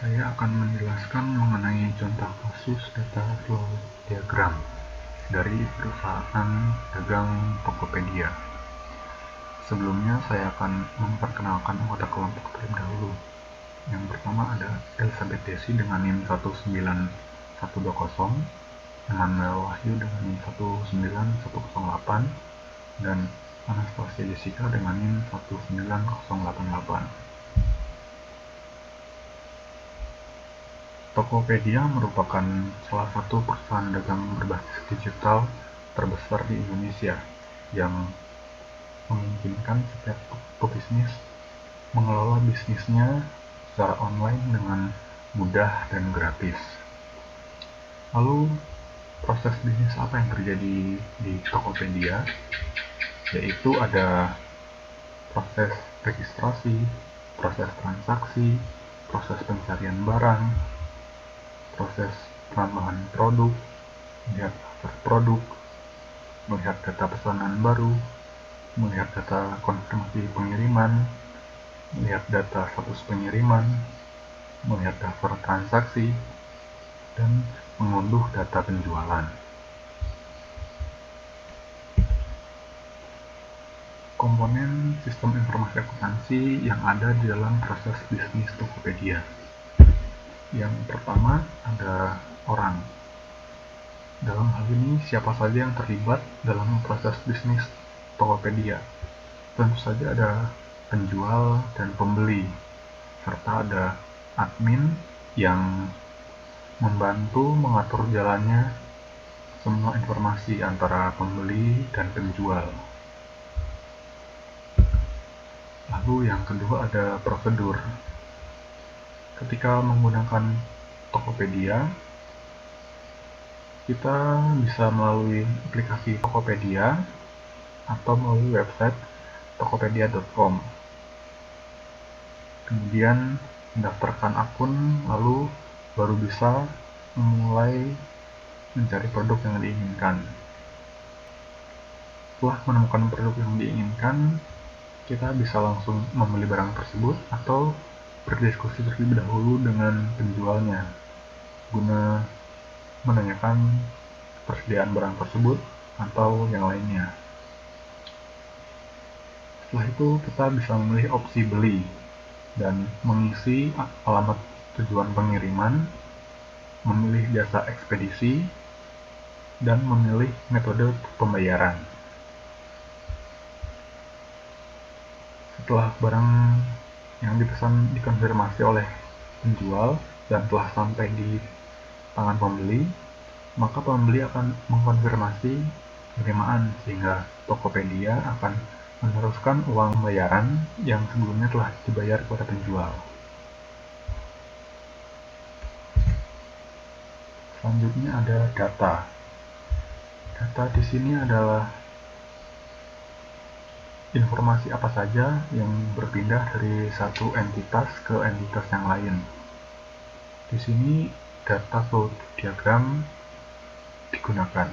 Saya akan menjelaskan mengenai contoh kasus data flow diagram dari perusahaan dagang Tokopedia. Sebelumnya saya akan memperkenalkan anggota kelompok terlebih dahulu. Yang pertama ada Elizabeth Desi dengan NIM 19120, Emmanuel Wahyu dengan NIM 19108, dan Anastasia Jessica dengan NIM 19088. Tokopedia merupakan salah satu perusahaan dagang berbasis digital terbesar di Indonesia yang memungkinkan setiap pebisnis mengelola bisnisnya secara online dengan mudah dan gratis. Lalu, proses bisnis apa yang terjadi di Tokopedia? Yaitu ada proses registrasi, proses transaksi, proses pencarian barang, proses penambahan produk, melihat daftar produk, melihat data pesanan baru, melihat data konfirmasi pengiriman, melihat data status pengiriman, melihat daftar transaksi, dan mengunduh data penjualan. Komponen sistem informasi akuntansi yang ada di dalam proses bisnis Tokopedia. Yang pertama ada orang. Dalam hal ini siapa saja yang terlibat dalam proses bisnis Tokopedia? Tentu saja ada penjual dan pembeli, serta ada admin yang membantu mengatur jalannya semua informasi antara pembeli dan penjual. Lalu yang kedua ada prosedur. Ketika menggunakan Tokopedia, kita bisa melalui aplikasi Tokopedia atau melalui website tokopedia.com. Kemudian mendaftarkan akun, lalu baru bisa memulai mencari produk yang diinginkan. Setelah menemukan produk yang diinginkan, kita bisa langsung membeli barang tersebut atau berdiskusi terlebih dahulu dengan penjualnya guna menanyakan persediaan barang tersebut atau yang lainnya. Setelah itu kita bisa memilih opsi beli dan mengisi alamat tujuan pengiriman, memilih jasa ekspedisi, dan memilih metode pembayaran. Setelah barang yang dipesan dikonfirmasi oleh penjual dan telah sampai di tangan pembeli, maka pembeli akan mengkonfirmasi penerimaan sehingga Tokopedia akan meneruskan uang pembayaran yang sebelumnya telah dibayar kepada penjual. Selanjutnya ada data. Data di sini adalah informasi apa saja yang berpindah dari satu entitas ke entitas yang lain. Di sini data flow diagram digunakan.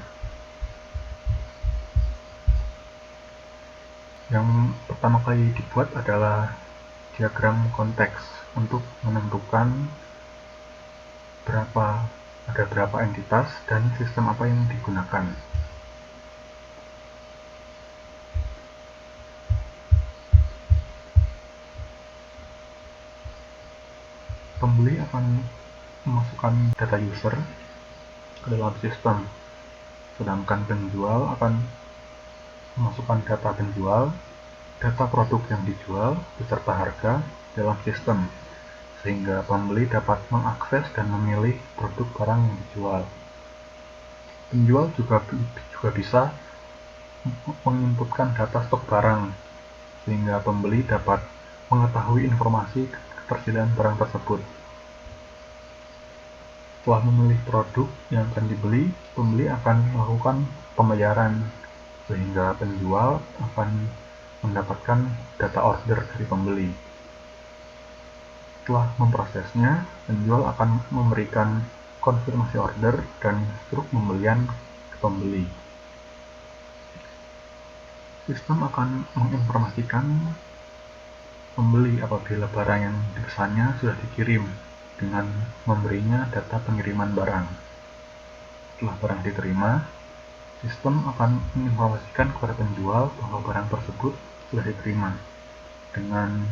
Yang pertama kali dibuat adalah diagram konteks untuk menentukan ada berapa entitas dan sistem apa yang digunakan. Pembeli akan memasukkan data user ke dalam sistem, sedangkan penjual akan memasukkan data penjual, data produk yang dijual, beserta harga dalam sistem, sehingga pembeli dapat mengakses dan memilih produk barang yang dijual. Penjual juga bisa menginputkan data stok barang, sehingga pembeli dapat mengetahui informasi ketersediaan barang tersebut. Setelah memilih produk yang akan dibeli, pembeli akan melakukan pembayaran, sehingga penjual akan mendapatkan data order dari pembeli. Setelah memprosesnya, penjual akan memberikan konfirmasi order dan struk pembelian ke pembeli. Sistem akan menginformasikan pembeli apabila barang yang dipesannya sudah dikirim, dengan memberinya data pengiriman barang. Setelah barang diterima, sistem akan menginformasikan kepada penjual bahwa barang tersebut sudah diterima dengan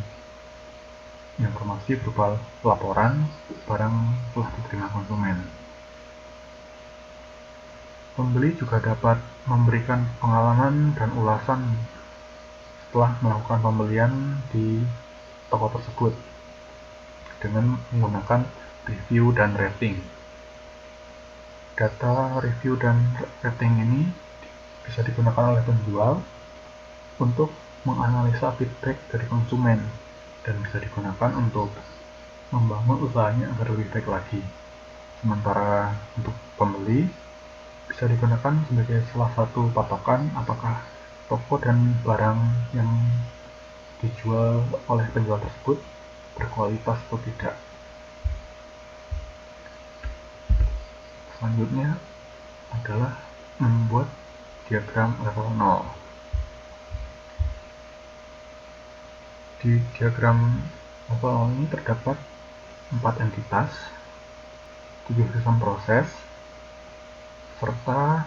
informasi berupa laporan barang telah diterima konsumen. Pembeli juga dapat memberikan pengalaman dan ulasan setelah melakukan pembelian di toko tersebut dengan menggunakan review dan rating. Data review dan rating ini bisa digunakan oleh penjual untuk menganalisa feedback dari konsumen dan bisa digunakan untuk membangun usahanya agar lebih baik lagi. Sementara untuk pembeli bisa digunakan sebagai salah satu patokan apakah toko dan barang yang dijual oleh penjual tersebut berkualitas atau tidak. Selanjutnya adalah membuat diagram level 0. Di diagram level 0 ini terdapat 4 entitas, 7 sistem proses, serta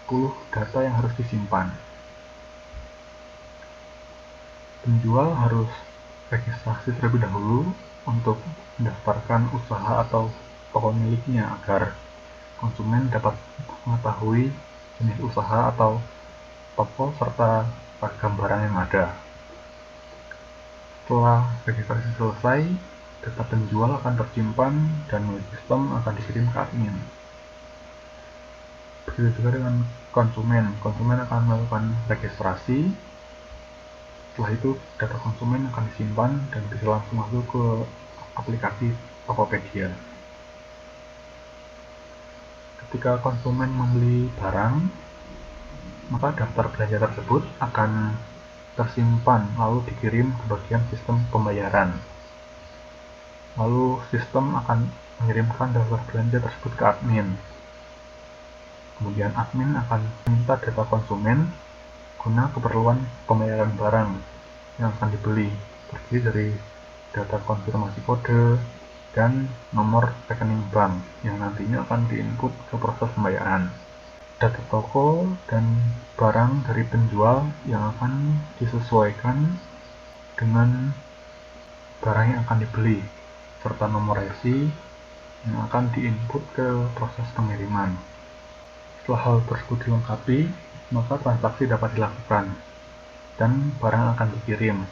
10 data yang harus disimpan. Penjual harus registrasi terlebih dahulu untuk mendaftarkan usaha atau toko miliknya agar konsumen dapat mengetahui jenis usaha atau toko serta ragam barang yang ada. Setelah registrasi selesai, data penjual akan tersimpan dan milik sistem akan dikirim ke admin. Begitu juga dengan konsumen. Konsumen akan melakukan registrasi. Setelah itu, data konsumen akan disimpan dan bisa langsung masuk ke aplikasi Tokopedia. Ketika konsumen membeli barang, maka daftar belanja tersebut akan tersimpan lalu dikirim ke bagian sistem pembayaran. Lalu sistem akan mengirimkan daftar belanja tersebut ke admin. Kemudian admin akan meminta data konsumen guna keperluan pembayaran barang yang akan dibeli, terdiri dari data konfirmasi kode dan nomor rekening bank yang nantinya akan diinput ke proses pembayaran. Data toko dan barang dari penjual yang akan disesuaikan dengan barang yang akan dibeli, serta nomor resi yang akan diinput ke proses pengiriman. Setelah hal tersebut dilengkapi, maka transaksi dapat dilakukan dan barang akan dikirim.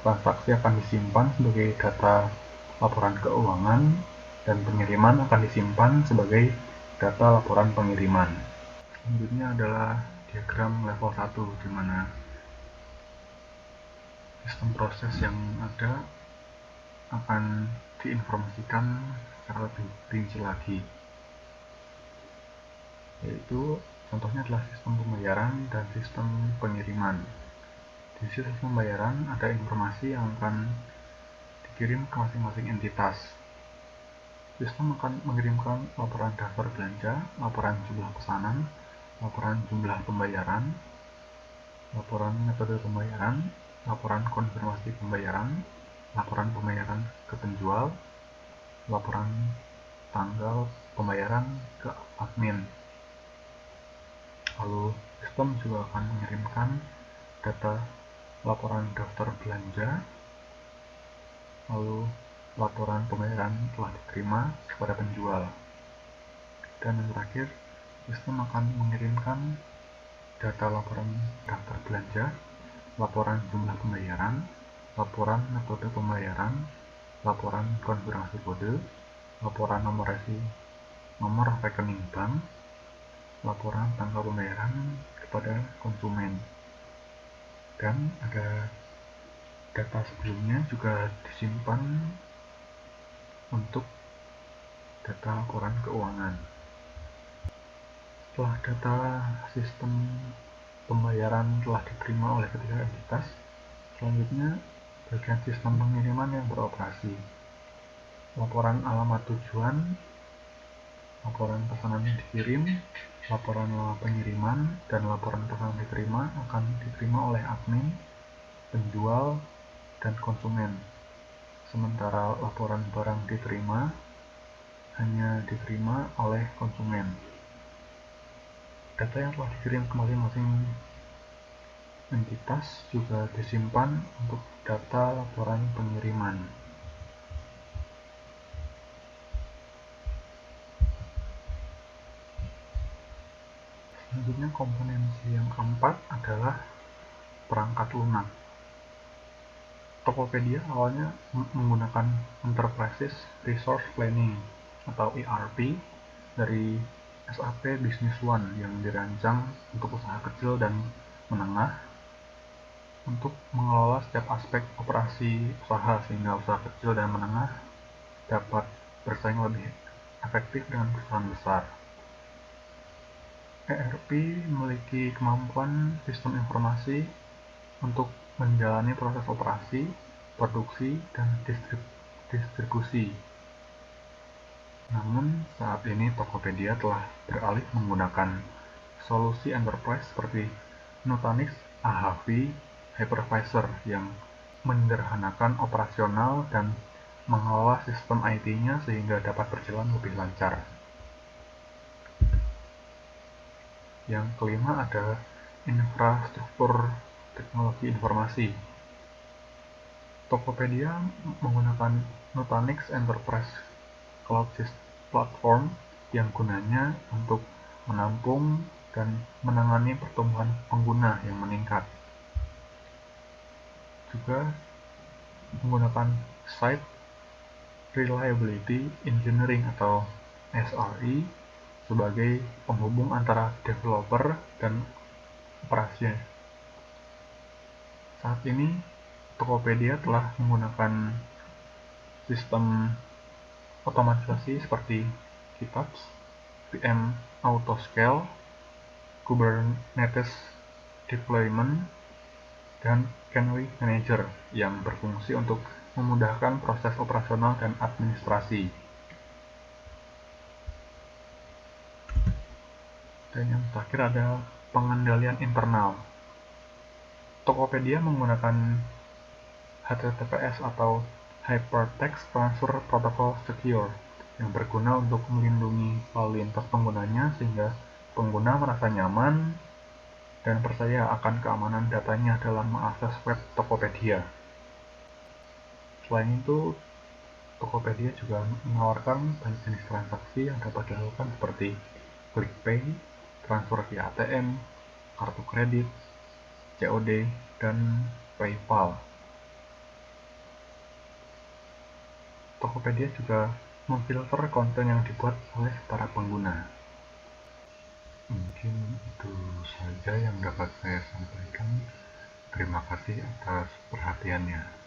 Transaksi akan disimpan sebagai data laporan keuangan dan pengiriman akan disimpan sebagai data laporan pengiriman. Selanjutnya adalah diagram level 1, di mana sistem proses yang ada akan diinformasikan secara lebih rinci lagi, yaitu contohnya adalah sistem pembayaran dan sistem pengiriman. Di sistem pembayaran ada informasi yang akan dikirim ke masing-masing entitas. Sistem akan mengirimkan laporan daftar belanja, laporan jumlah pesanan, laporan jumlah pembayaran, laporan metode pembayaran, laporan konfirmasi pembayaran, laporan pembayaran ke penjual, laporan tanggal pembayaran ke admin. Lalu sistem juga akan mengirimkan data laporan daftar belanja, lalu laporan pembayaran telah diterima kepada penjual. Dan yang terakhir, sistem akan mengirimkan data laporan daftar belanja, laporan jumlah pembayaran, laporan metode pembayaran, laporan konfirmasi kode, laporan nomor resi, nomor rekening bank, laporan tanggal pembayaran kepada konsumen. Dan ada data sebelumnya juga disimpan untuk data laporan keuangan. Setelah data sistem pembayaran telah diterima oleh ketiga entitas, selanjutnya bagian sistem pengiriman yang beroperasi. Laporan alamat tujuan, laporan pesanan yang dikirim, laporan alamat pengiriman, dan laporan pesanan diterima akan diterima oleh admin, penjual, dan konsumen. sementara laporan barang diterima hanya diterima oleh konsumen. Data yang telah dikirim ke masing-masing entitas juga disimpan untuk data laporan pengiriman. Selanjutnya, komponensi yang keempat adalah perangkat lunak. Tokopedia awalnya menggunakan Enterprise Resource Planning atau ERP dari SAP Business One yang dirancang untuk usaha kecil dan menengah untuk mengelola setiap aspek operasi usaha sehingga usaha kecil dan menengah dapat bersaing lebih efektif dengan perusahaan besar. ERP memiliki kemampuan sistem informasi untuk menjalani proses operasi, produksi, dan distribusi. Namun, saat ini Tokopedia telah beralih menggunakan solusi enterprise seperti Nutanix AHV Hypervisor yang menyederhanakan operasional dan mengelola sistem IT-nya sehingga dapat berjalan lebih lancar. Yang kelima ada infrastruktur teknologi informasi. Tokopedia menggunakan Nutanix Enterprise Cloud Platform yang gunanya untuk menampung dan menangani pertumbuhan pengguna yang meningkat. Juga menggunakan Site Reliability Engineering atau SRE sebagai penghubung antara developer dan operasi. Saat ini, Tokopedia telah menggunakan sistem otomatisasi seperti GitOps, VM Autoscale, Kubernetes Deployment, dan Canary Manager yang berfungsi untuk memudahkan proses operasional dan administrasi. Dan yang terakhir ada pengendalian internal. Tokopedia menggunakan HTTPS atau Hypertext Transfer Protocol Secure yang berguna untuk melindungi lalu lintas penggunanya sehingga pengguna merasa nyaman dan percaya akan keamanan datanya dalam mengakses web Tokopedia. Selain itu, Tokopedia juga menawarkan banyak jenis transaksi yang dapat dilakukan seperti QuickPay, transfer via ATM, kartu kredit, COD, dan PayPal. Tokopedia juga memfilter konten yang dibuat oleh para pengguna. Mungkin itu saja yang dapat saya sampaikan. Terima kasih atas perhatiannya.